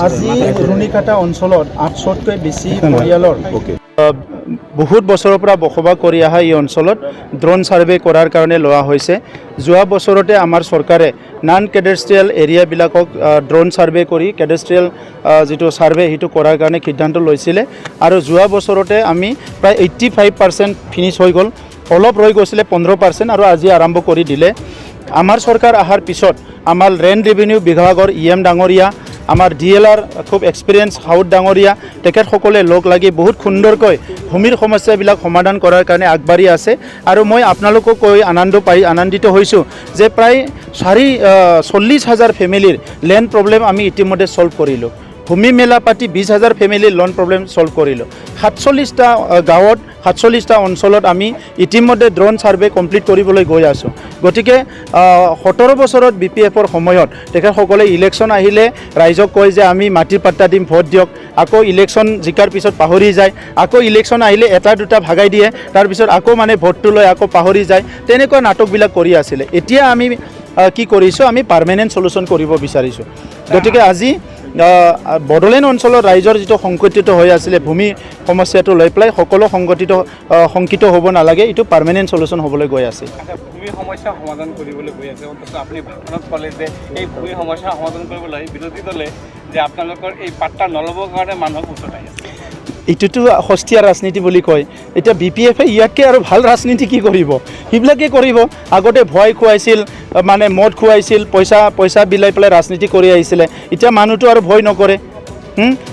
আজি ৰুণিকাটা অঞ্চলত 800তকৈ বেছি পৰিয়ালৰ বহুত বছৰৰ পৰা বসবাস কৰি অহা এই অঞ্চলত ড্ৰোন সাৰ্ভে কৰাৰ কাৰণে লোৱা হৈছে। যোৱা বছৰতে আমাৰ চৰকাৰে নন কেডেষ্ট্ৰিয়েল এৰিয়াবিলাকক ড্ৰোন সাৰ্ভে কৰি কেডেষ্ট্ৰিয়েল যিটো সাৰ্ভে সেইটো কৰাৰ কাৰণে সিদ্ধান্ত লৈছিলে আৰু যোৱা বছৰতে আমি প্ৰায় 85% ফিনিছ হৈ গ'ল। অলপ ৰৈ গৈছিলে 15% আৰু আজি আৰম্ভ কৰি দিলে। আমাৰ চৰকাৰ অহাৰ পিছত আমাৰ লেণ্ড ৰেভিনিউ বিভাগৰ EM ডাঙৰীয়া, আমাৰ DLR খুব এক্সপিৰিয়েঞ্চ হাউদ ডাঙৰীয়া তেখেতসকলে লগ লাগি বহুত সুন্দৰকৈ ভূমিৰ সমস্যাবিলাক সমাধান কৰাৰ কাৰণে আগবাঢ়ি আছে আৰু মই আপোনালোকক কৈ আনন্দিত হৈছোঁ যে প্ৰায় 40,000 ফেমিলিৰ লেণ্ড প্ৰব্লেম আমি ইতিমধ্যে সলভ কৰিলোঁ। ভূমি মেলা পাতি 20,000 ফেমিলিৰ লোন প্ৰব্লেম সলভ কৰিলোঁ। 47টা গাঁৱত 47টা অঞ্চলত আমি ইতিমধ্যে ড্ৰোন সাৰ্ভে কমপ্লিট কৰিবলৈ গৈ আছোঁ। গতিকে 17 বছৰত BPFৰ সময়ত তেখেতসকলে ইলেকশ্যন আহিলে ৰাইজক কয় যে আমি মাটিৰ পাট্টা দিম, ভোট দিয়ক। আকৌ ইলেকশ্যন জিকাৰ পিছত পাহৰি যায়, আকৌ ইলেকশ্যন আহিলে এটা দুটা ভাগাই দিয়ে, তাৰপিছত আকৌ মানে ভোটটো লৈ আকৌ পাহৰি যায়। তেনেকুৱা নাটকবিলাক কৰি আছিলে। এতিয়া আমি কি কৰিছোঁ, আমি পাৰ্মানেণ্ট সলিউশ্যন কৰিব বিচাৰিছোঁ। গতিকে আজি বড়োলেণ্ড অঞ্চলৰ ৰাইজৰ যিটো সংকটিত হৈ আছিলে ভূমি সমস্যাটো লৈ পেলাই সকলো শংকিত হ'ব নালাগে, এইটো পাৰ্মানেণ্ট সলিউশ্যন হ'বলৈ গৈ আছে। ভূমি সমস্যা সমাধান কৰিবলৈ গৈ আছে। অন্তত আপুনি ভাষণত ক'লে যে এই ভূমি সমস্যা সমাধান কৰিবলৈ বিৰোধী দলে যে আপোনালোকৰ এই পাট্টা নল'বৰ কাৰণে মানুহক উচতাই আছে। এইটোতো সস্তীয়া ৰাজনীতি বুলি কয়। এতিয়া BPFে ইয়াতকৈ আৰু ভাল ৰাজনীতি কি কৰিব? সেইবিলাকে কৰিব। আগতে ভয় খুৱাইছিল, মানে মদ খুৱাইছিল, পইচা বিলাই পেলাই ৰাজনীতি কৰি আহিছিলে। এতিয়া মানুহটো আৰু ভয় নকৰে।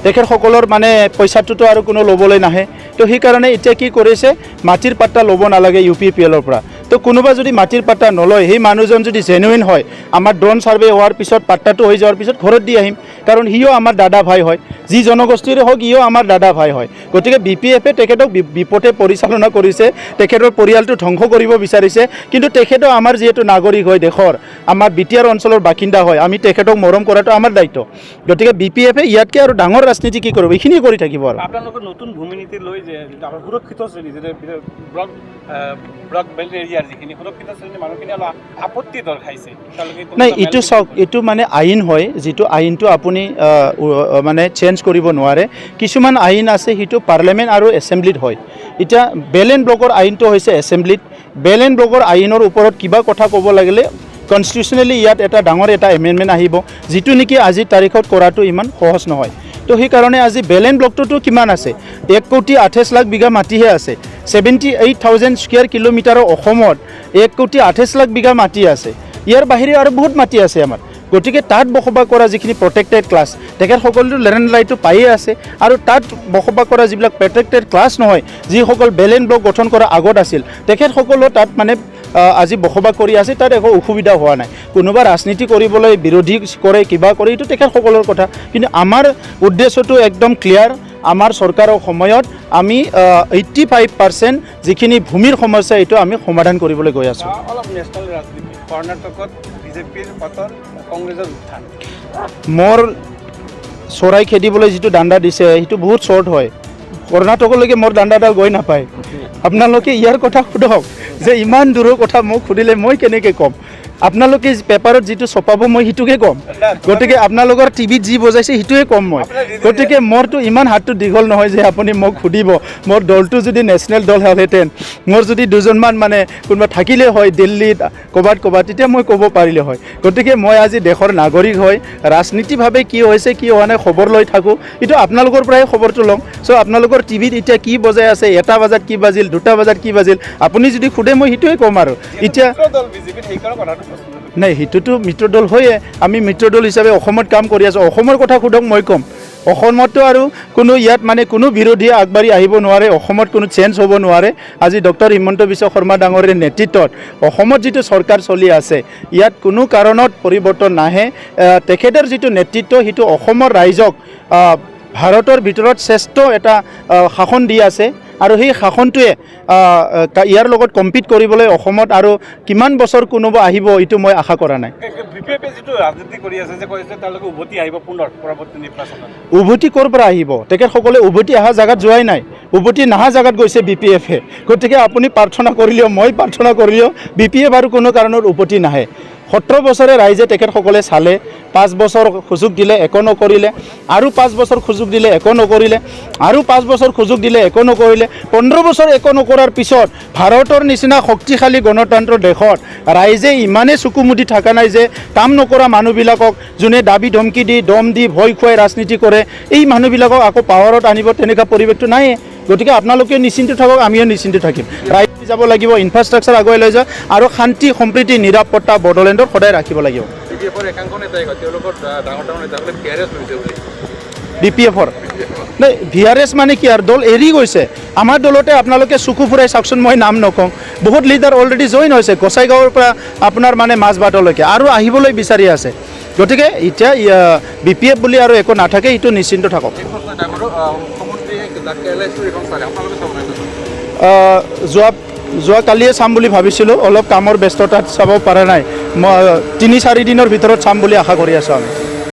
তেখেতসকলৰ মানে পইচাটোতো আৰু কোনো ল'বলৈ নাহে। তো সেইকাৰণে এতিয়া কি কৰিছে, মাটিৰ পাট্টা ল'ব নালাগে UPPLৰ পৰা। তো কোনোবা যদি মাটিৰ পাট্টা নলয়, সেই মানুহজন যদি জেনুইন হয়, আমাৰ ড্ৰোন সাৰ্ভে হোৱাৰ পিছত পাট্টাটো হৈ যোৱাৰ পিছত ঘৰত দি আহিম। কাৰণ সিও আমাৰ দাদা ভাই হয়, যি জনগোষ্ঠীৰে হওক ইও আমাৰ দাদা ভাই হয়। গতিকে BPFে তেখেতক বিপথে পৰিচালনা কৰিছে, তেখেতৰ পৰিয়ালটো ধ্বংস কৰিব বিচাৰিছে। কিন্তু তেখেতো আমাৰ যিহেতু নাগৰিক হয় দেশৰ, আমাৰ BTR অঞ্চলৰ বাসিন্দা হয়, আমি তেখেতক মৰম কৰাটো আমাৰ দায়িত্ব। গতিকে BPFে ইয়াতকৈ আৰু ডাঙৰ ৰাজনীতি কি কৰিব, এইখিনিয়ে কৰি থাকিব। আৰু আপোনালোকৰ নতুন ভূমি নীতি লৈ যে আমাৰ সুৰক্ষিত শ্ৰেণী যে ব্লক বেল্ট এৰিয়াৰ যিখিনি সুৰক্ষিত শ্ৰেণীৰ মানুহখিনি অলপ আপত্তি দৰ্শাইছে। নাই, এইটো চাওক, এইটো মানে আইন হয়, যিটো আইনটো আপুনি মানে চেঞ্জ কৰিব নোৱাৰে। কিছুমান আইন আছে সেইটো পাৰ্লিয়ামেণ্ট আৰু এছেম্বলিত হয়। এতিয়া বেল এণ্ড ব্লকৰ আইনটো হৈছে এছেম্বলিত। বেল এণ্ড ব্লকৰ আইনৰ ওপৰত কিবা কথা ক'ব লাগিলে কনষ্টিটিউশ্যনেলি ইয়াত এটা ডাঙৰ এটা এমেণ্ডমেণ্ট আহিব, যিটো নেকি আজিৰ তাৰিখত কৰাটো ইমান সহজ নহয়। তো সেইকাৰণে আজি বেল এণ্ড ব্লকটোতো কিমান আছে, 1,28,00,000 বিঘা মাটিহে আছে। 78,000 স্কুৱেৰ কিলোমিটাৰৰ অসমত 1,28,00,000 বিঘা মাটি আছে। ইয়াৰ বাহিৰে আৰু বহুত মাটি আছে আমাৰ। গতিকে তাত বসবাস কৰা যিখিনি প্ৰটেক্টেড ক্লাছ, তেখেতসকলেতো লেণ্ড ৰাইটটো পায়ে আছে। আৰু তাত বসবাস কৰা যিবিলাক প্ৰটেক্টেড ক্লাছ নহয়, যিসকল বেল এণ্ড ব্লক গঠন কৰাৰ আগত আছিল, তেখেতসকলেও তাত মানে আজি বসবাস কৰি আছে, তাত একো অসুবিধা হোৱা নাই। কোনোবা ৰাজনীতি কৰিবলৈ বিৰোধী কৰে, কিবা কৰে, এইটো তেখেতসকলৰ কথা। কিন্তু আমাৰ উদ্দেশ্যটো একদম ক্লিয়াৰ। আমাৰ চৰকাৰৰ সময়ত আমি 85% যিখিনি ভূমিৰ সমস্যা এইটো আমি সমাধান কৰিবলৈ গৈ আছোঁ। অলপ নেশ্যনেল ৰাজনীতি, কৰ্ণাটকত BJPৰ পতন, কংগ্ৰেছৰ উত্থান। মোৰ চৰাই খেদিবলৈ যিটো দাণ্ডা দিছে সেইটো বহুত শ্বৰ্ট হয়। কৰ্ণাটকলৈকে মোৰ দাণ্ডাডাল গৈ নাপায়। আপোনালোকে ইয়াৰ কথা সোধক যে ইমান দূৰৰ কথা মোক সুধিলে মই কেনেকৈ ক'ম। আপোনালোকে পেপাৰত যিটো ছপাব মই সেইটোকে ক'ম। গতিকে আপোনালোকৰ টিভিত যি বজাইছে সেইটোৱে ক'ম মই। গতিকে মোৰতো ইমান হাতটো দীঘল নহয় যে আপুনি মোক সুধিব। মোৰ দলটো যদি নেশ্যনেল দল হ'লহেঁতেন, মোৰ যদি দুজনমান মানে কোনোবা থাকিলে হয় দিল্লীত ক'ৰবাত, তেতিয়া মই ক'ব পাৰিলে হয়। গতিকে মই আজি দেশৰ নাগৰিক হয়, ৰাজনীতিভাৱে কি হৈছে কি হোৱা নাই খবৰ লৈ থাকোঁ। এইটো আপোনালোকৰ পৰাই খবৰটো ল'ম। চ' আপোনালোকৰ টিভিত এতিয়া কি বজাই আছে, 1টা বজাত কি বাজিল, 2টা বজাত কি বাজিল, আপুনি যদি সোধে মই সেইটোৱে ক'ম। আৰু এতিয়া নাই, সেইটোতো মিত্ৰদল হয়ে। আমি মিত্ৰদল হিচাপে অসমত কাম কৰি আছোঁ। অসমৰ কথা সোধক, মই ক'ম। অসমততো আৰু কোনো ইয়াত মানে কোনো বিৰোধীয়ে আগবাঢ়ি আহিব নোৱাৰে, অসমত কোনো চেঞ্জ হ'ব নোৱাৰে। আজি ডক্টৰ হিমন্ত বিশ্ব শৰ্মা ডাঙৰীয়াৰ নেতৃত্বত অসমত যিটো চৰকাৰ চলি আছে, ইয়াত কোনো কাৰণত পৰিৱৰ্তন নাহে। তেখেতৰ যিটো নেতৃত্ব সেইটো অসমৰ ৰাইজক ভাৰতৰ ভিতৰত শ্ৰেষ্ঠ এটা শাসন দি আছে। আৰু সেই শাসনটোৱে ইয়াৰ লগত কম্পিট কৰিবলৈ অসমত আৰু কিমান বছৰ কোনোবা আহিব এইটো মই আশা কৰা নাই। BPFে যিটো ৰাজনীতি কৰি আছে যে কৈছে তেওঁলোকে উভতি আহিব পুনৰ পৰৱৰ্তী নিৰ্বাচনত, উভতি ক'ৰ পৰা আহিব? তেখেতসকলে উভতি অহা জেগাত যোৱাই নাই, উভতি নাহা জেগাত গৈছে BPFে। গতিকে আপুনি প্ৰাৰ্থনা কৰিলেও, মই প্ৰাৰ্থনা কৰিলেও BPF আৰু কোনো কাৰণত উভতি নাহে। 17 বছৰে ৰাইজে তেখেতসকলে চালে 5 বছৰ সুযোগ দিলে একো নকৰিলে আৰু 5 বছৰ সুযোগ দিলে একো নকৰিলে আৰু 5 বছৰ সুযোগ দিলে একো নকৰিলে 15 বছৰ একো নকৰাৰ পিছত ভাৰতৰ নিচিনা শক্তিশালী গণতন্ত্ৰ দেশত ৰাইজে ইমানে চকুমুদি থকা নাই যে কাম নকৰা মানুহবিলাকক যোনে দাবী ধমকি দি দম দি ভয় খুৱাই ৰাজনীতি কৰে এই মানুহবিলাকক আকৌ পাৱাৰত আনিব তেনেকুৱা পৰিৱেশটো নাই গতিকে আপোনালোকে নিশ্চিন্ত থাকক আমিও নিশ্চিন্ত থাকিম ৰাইজ যাব লাগিব ইনফ্ৰাষ্ট্ৰাকচাৰ আগুৱাই লৈ যায় আৰু শান্তি সম্প্ৰীতি নিৰাপত্তা বড়োলেণ্ডত সদায় ৰাখিব লাগিব BPF-ৰ নাই VRS মানে কি আৰু দল এৰি গৈছে আমাৰ দলতে আপোনালোকে চকু ফুৰাই চাওকচোন মই নাম নকওঁ বহুত লিডাৰ অলৰেডি জইন হৈছে গোসাইগাঁৱৰ পৰা আপোনাৰ মানে মাজবাটলৈকে আৰু আহিবলৈ বিচাৰি আছে গতিকে এতিয়া BPF বুলি আৰু একো নাথাকে এইটো নিশ্চিন্ত থাকক যোৱা কালিয়ে চাম বুলি ভাবিছিলোঁ অলপ কামৰ ব্যস্ততাত চাব পৰা নাই মই 3-4 দিনৰ ভিতৰত চাম বুলি আশা কৰি আছোঁ আমি